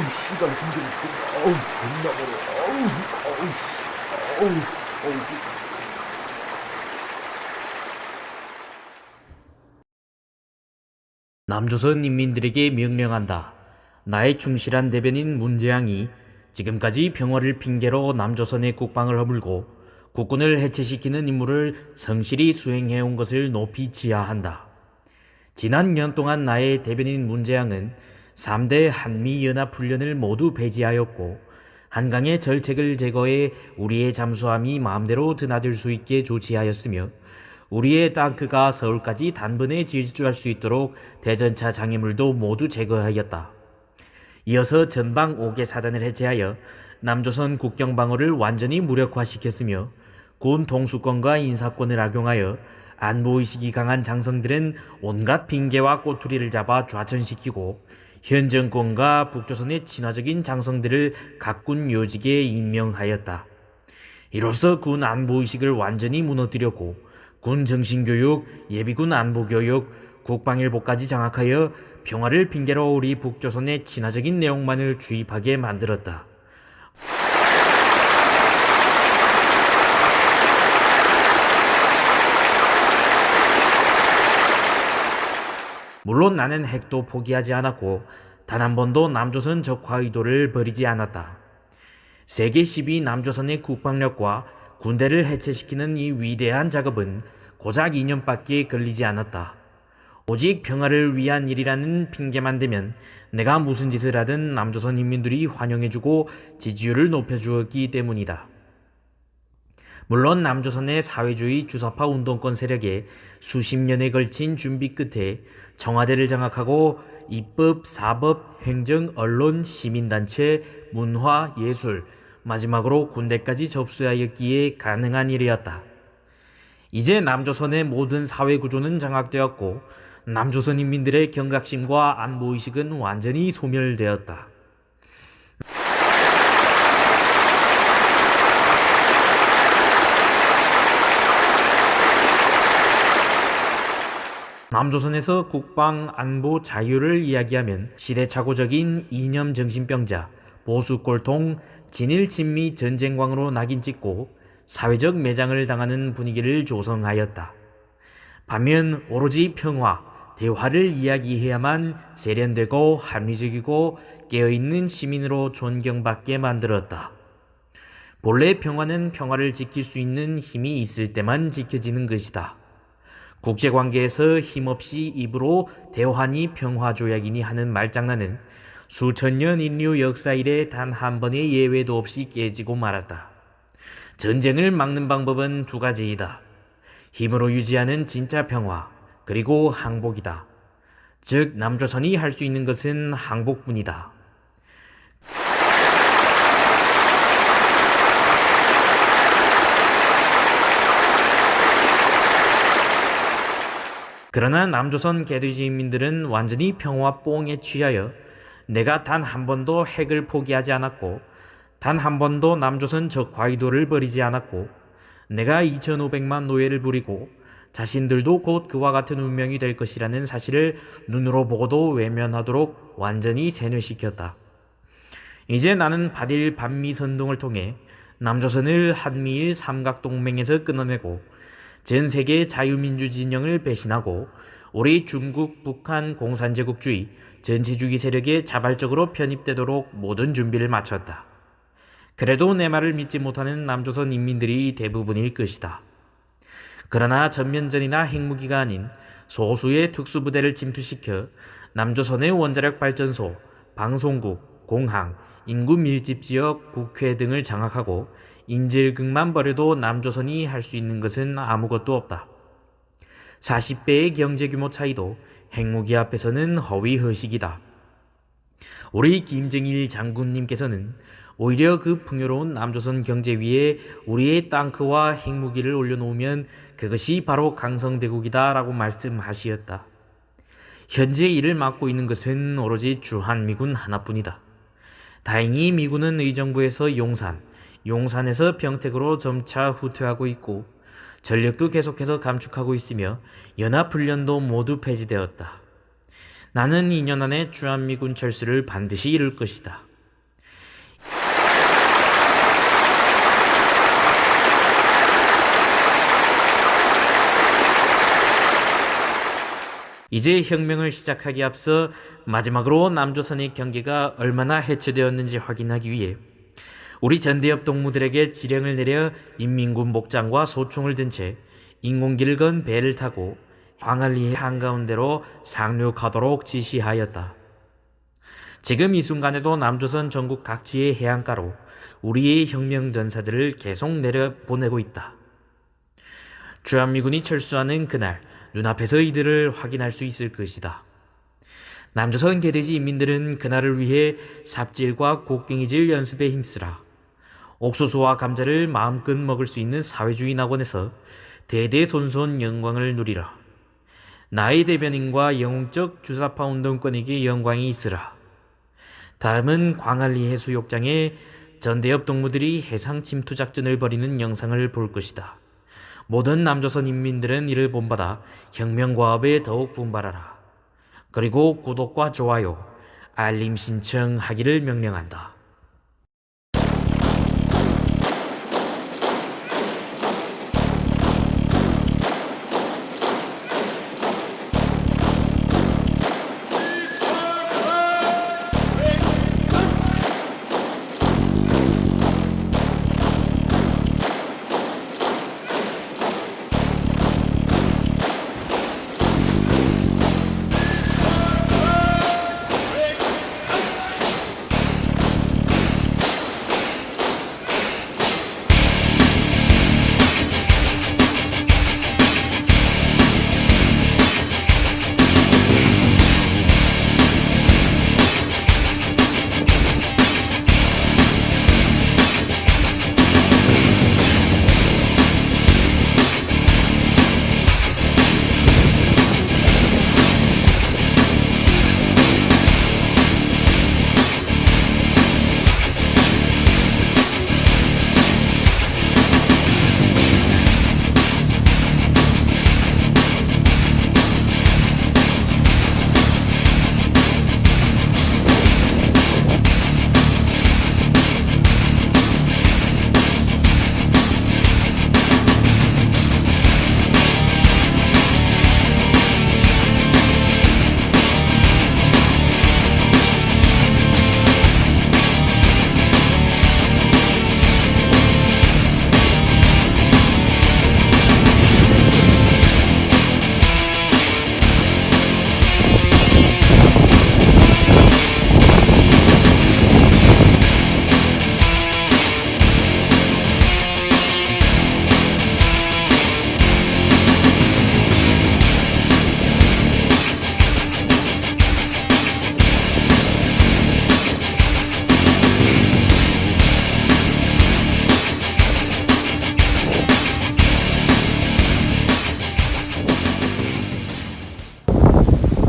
씨발 힘들어 죽겠네. 어우 존나 멀어. 어우 씨. 어우. 남조선 인민들에게 명령한다. 나의 충실한 대변인 문재양이 지금까지 평화를 핑계로 남조선의 국방을 허물고 국군을 해체시키는 임무를 성실히 수행해온 것을 높이 지하한다. 지난 년 동안 나의 대변인 문재양은 3대 한미연합훈련을 모두 배제하였고 한강의 절책을 제거해 우리의 잠수함이 마음대로 드나들 수 있게 조치하였으며 우리의 땅크가 서울까지 단번에 질주할 수 있도록 대전차 장애물도 모두 제거하였다. 이어서 전방 5개 사단을 해체하여 남조선 국경 방어를 완전히 무력화시켰으며 군 통수권과 인사권을 악용하여 안보의식이 강한 장성들은 온갖 핑계와 꼬투리를 잡아 좌천시키고 현 정권과 북조선의 친화적인 장성들을 각군 요직에 임명하였다. 이로써 군 안보의식을 완전히 무너뜨렸고 군 정신교육, 예비군 안보교육, 국방일보까지 장악하여 평화를 핑계로 우리 북조선의 친화적인 내용만을 주입하게 만들었다. 물론 나는 핵도 포기하지 않았고 단 한 번도 남조선 적화 의도를 버리지 않았다. 세계 10위 남조선의 국방력과 군대를 해체시키는 이 위대한 작업은 고작 2년밖에 걸리지 않았다. 오직 평화를 위한 일이라는 핑계만 대면 내가 무슨 짓을 하든 남조선 인민들이 환영해주고 지지율을 높여주었기 때문이다. 물론 남조선의 사회주의 주사파 운동권 세력에 수십 년에 걸친 준비 끝에 청와대를 장악하고 입법, 사법, 행정, 언론, 시민단체, 문화, 예술, 마지막으로 군대까지 접수하였기에 가능한 일이었다. 이제 남조선의 모든 사회구조는 장악되었고 남조선 인민들의 경각심과 안보의식은 완전히 소멸되었다. 남조선에서 국방, 안보, 자유를 이야기하면 시대착오적인 이념 정신병자, 보수꼴통, 진일친미 전쟁광으로 낙인 찍고 사회적 매장을 당하는 분위기를 조성하였다. 반면 오로지 평화, 대화를 이야기해야만 세련되고 합리적이고 깨어있는 시민으로 존경받게 만들었다. 본래 평화는 평화를 지킬 수 있는 힘이 있을 때만 지켜지는 것이다. 국제관계에서 힘없이 입으로 대화니 평화조약이니 하는 말장난은 수천 년 인류 역사 이래 단 한 번의 예외도 없이 깨지고 말았다. 전쟁을 막는 방법은 두 가지이다. 힘으로 유지하는 진짜 평화, 그리고 항복이다. 즉 남조선이 할 수 있는 것은 항복뿐이다. 그러나 남조선 개돼지인민들은 완전히 평화 뽕에 취하여 내가 단 한 번도 핵을 포기하지 않았고 단 한 번도 남조선 적과의도를 버리지 않았고 내가 2,500만 노예를 부리고 자신들도 곧 그와 같은 운명이 될 것이라는 사실을 눈으로 보고도 외면하도록 완전히 세뇌시켰다. 이제 나는 반일 반미 선동을 통해 남조선을 한미일 삼각동맹에서 끊어내고 전 세계 자유민주 진영을 배신하고 우리 중국, 북한 공산제국주의, 전체주의 세력에 자발적으로 편입되도록 모든 준비를 마쳤다. 그래도 내 말을 믿지 못하는 남조선 인민들이 대부분일 것이다. 그러나 전면전이나 핵무기가 아닌 소수의 특수부대를 침투시켜 남조선의 원자력 발전소, 방송국, 공항, 인구 밀집지역, 국회 등을 장악하고 인질극만 벌여도 남조선이 할 수 있는 것은 아무것도 없다. 40배의 경제규모 차이도 핵무기 앞에서는 허위허식이다. 우리 김정일 장군님께서는 오히려 그 풍요로운 남조선 경제 위에 우리의 땅크와 핵무기를 올려놓으면 그것이 바로 강성대국이다 라고 말씀하시었다. 현재 이를 맡고 있는 것은 오로지 주한미군 하나뿐이다. 다행히 미군은 의정부에서 용산에서 평택으로 점차 후퇴하고 있고 전력도 계속해서 감축하고 있으며 연합훈련도 모두 폐지되었다. 나는 2년 안에 주한미군 철수를 반드시 이룰 것이다. 이제 혁명을 시작하기에 앞서 마지막으로 남조선의 경계가 얼마나 해체되었는지 확인하기 위해 우리 전대협 동무들에게 지령을 내려 인민군 목장과 소총을 든 채 인공기를 건 배를 타고 광안리 한가운데로 상륙하도록 지시하였다. 지금 이 순간에도 남조선 전국 각지의 해안가로 우리의 혁명 전사들을 계속 내려보내고 있다. 주한미군이 철수하는 그날 눈앞에서 이들을 확인할 수 있을 것이다. 남조선 개돼지 인민들은 그날을 위해 삽질과 곡괭이질 연습에 힘쓰라. 옥수수와 감자를 마음껏 먹을 수 있는 사회주의 낙원에서 대대손손 영광을 누리라. 나의 대변인과 영웅적 주사파 운동권에게 영광이 있으라. 다음은 광안리 해수욕장에 전대협 동무들이 해상 침투 작전을 벌이는 영상을 볼 것이다. 모든 남조선 인민들은 이를 본받아 혁명과업에 더욱 분발하라. 그리고 구독과 좋아요, 알림 신청하기를 명령한다.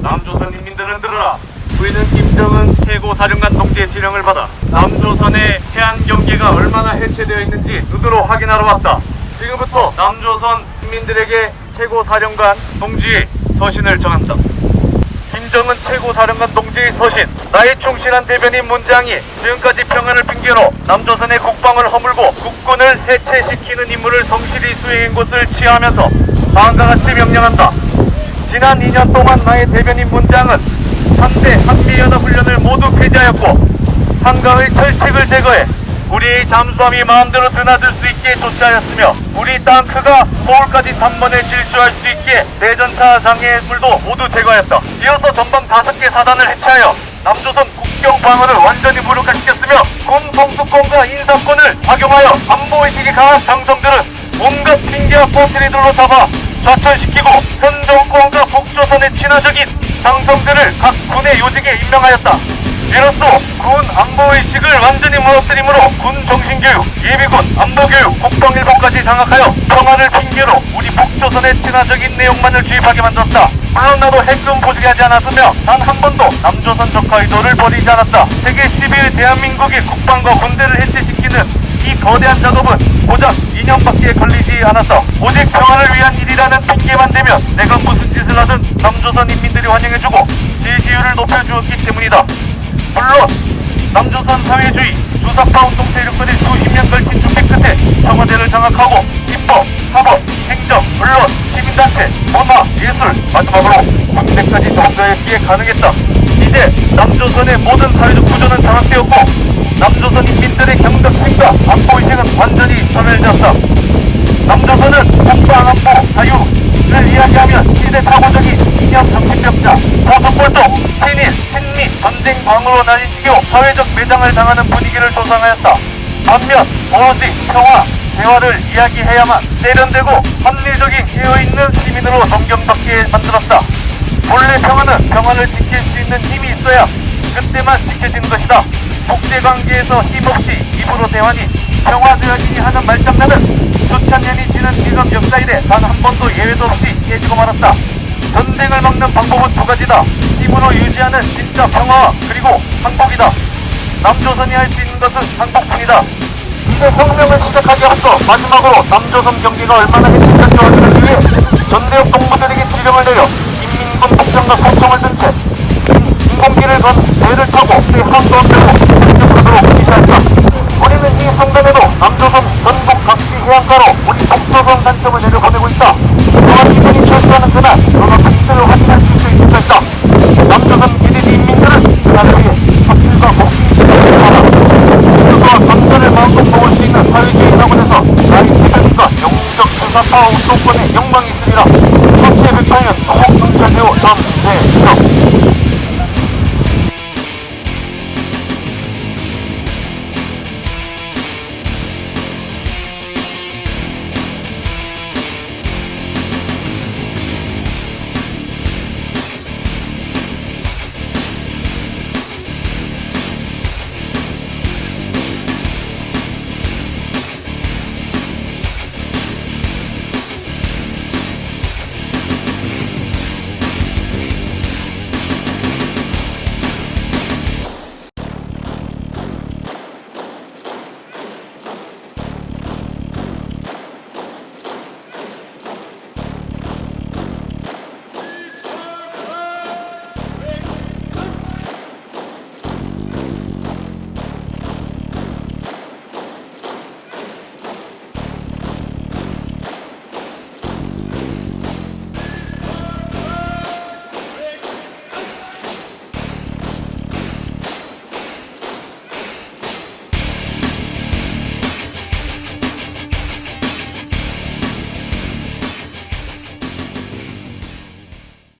남조선 인민들은 들으라. 우리는 김정은 최고사령관 동지의 지령을 받아 남조선의 해안 경계가 얼마나 해체되어 있는지 눈으로 확인하러 왔다. 지금부터 남조선 인민들에게 최고사령관 동지의 서신을 정한다. 김정은 최고사령관 동지의 서신. 나의 충실한 대변인 문장이 지금까지 평안을 핑계로 남조선의 국방을 허물고 국군을 해체시키는 임무를 성실히 수행한 것을 치하하면서 다음과 같이 명령한다. 지난 2년 동안 나의 대변인 문장은 3대 한미연합훈련을 모두 폐지하였고 한강의 철책을 제거해 우리의 잠수함이 마음대로 드나들 수 있게 조치하였으며 우리 땅크가 서울까지 단번에 질주할 수 있게 대전차 장애물도 모두 제거하였다. 이어서 전방 5개 사단을 해체하여 남조선 국경 방어를 완전히 무력화시켰으며 군 통수권과 인사권을 악용하여 안보의식이 강한 장성들은 온갖 핑계와 포트리들로 잡아 좌천시키고 현 정권과 북조선의 친화적인 장성들을 각 군의 요직에 임명하였다. 이로써 군 안보의식을 완전히 무너뜨리므로 군 정신교육, 예비군, 안보교육, 국방일보까지 장악하여 평화를 핑계로 우리 북조선의 친화적인 내용만을 주입하게 만들었다. 물론 나도 핵금 포기하지 않았으며 단 한 번도 남조선 적화 의도를 벌이지 않았다. 세계 11 대한민국의 국방과 군대를 해체시키는 이 거대한 작업은 고작 2년밖에 걸리지 않았다. 오직 평화를 위한 일이라는 핑계만 대면 내가 무슨 짓을 하든 남조선 인민들이 환영해주고 지지율을 높여주었기 때문이다. 물론 남조선 사회주의 주사파 운동 세력들이 수십 년 걸친 준비 끝에 청와대를 장악하고 입법, 사법, 행정, 언론, 시민단체, 문화, 예술, 마지막으로 군대까지 정도였기에 가능했다. 이제 남조선의 모든 사회적 구조는 장악되었고 남조선 인민들의 경덕심과 안보의식은 완전히 전멸되었다. 남조선은 국방, 안보, 자유를 이야기하면 시대착오적인 이념 정신병자, 보수골독, 친일, 친미, 전쟁광으로 나뉘치고 사회적 매장을 당하는 분위기를 조성하였다. 반면 오로지 평화, 대화를 이야기해야만 세련되고 합리적인 깨어있는 시민으로 존경받게 만들었다. 본래 평화는 평화를 지킬 수 있는 힘이 있어야 그때만 지켜지는 것이다. 국제관계에서 힘없이 입으로 대화니 평화되어지니 하는 말장난은 수천 년이 지난 지금 역사이래 단 한 번도 예외도 없이 깨지고 말았다. 전쟁을 막는 방법은 두 가지다. 힘으로 유지하는 진짜 평화와 그리고 항복이다. 남조선이 할 수 있는 것은 항복뿐이다. 이제 혁명을 시작하기 앞서 마지막으로 남조선 경기가 얼마나 해치는지 확인하기 위해 전대역 동무들에게 지령을 내려 인민군 복장과 소총을 든 채 인공기를 건 배를 타고 해항도로로 공격하도록 지시했다. 우리는 이 순간에도 남조선 전국 각지 해안가로 우리 북조선 단청을 내려보내고 있다. 또한 이들이 철수하는 그날 너가 분들을 확인할 수 있을 것이다. 남조선 기대지 인민들은 그날을 위해 확실과 복싱을 하라. 스스로와 감사를 마음껏 먹을 수 있는 사회주의 낙원에서 나의 태백과 영웅적 군사파워 운동권의 영광이 있으리라.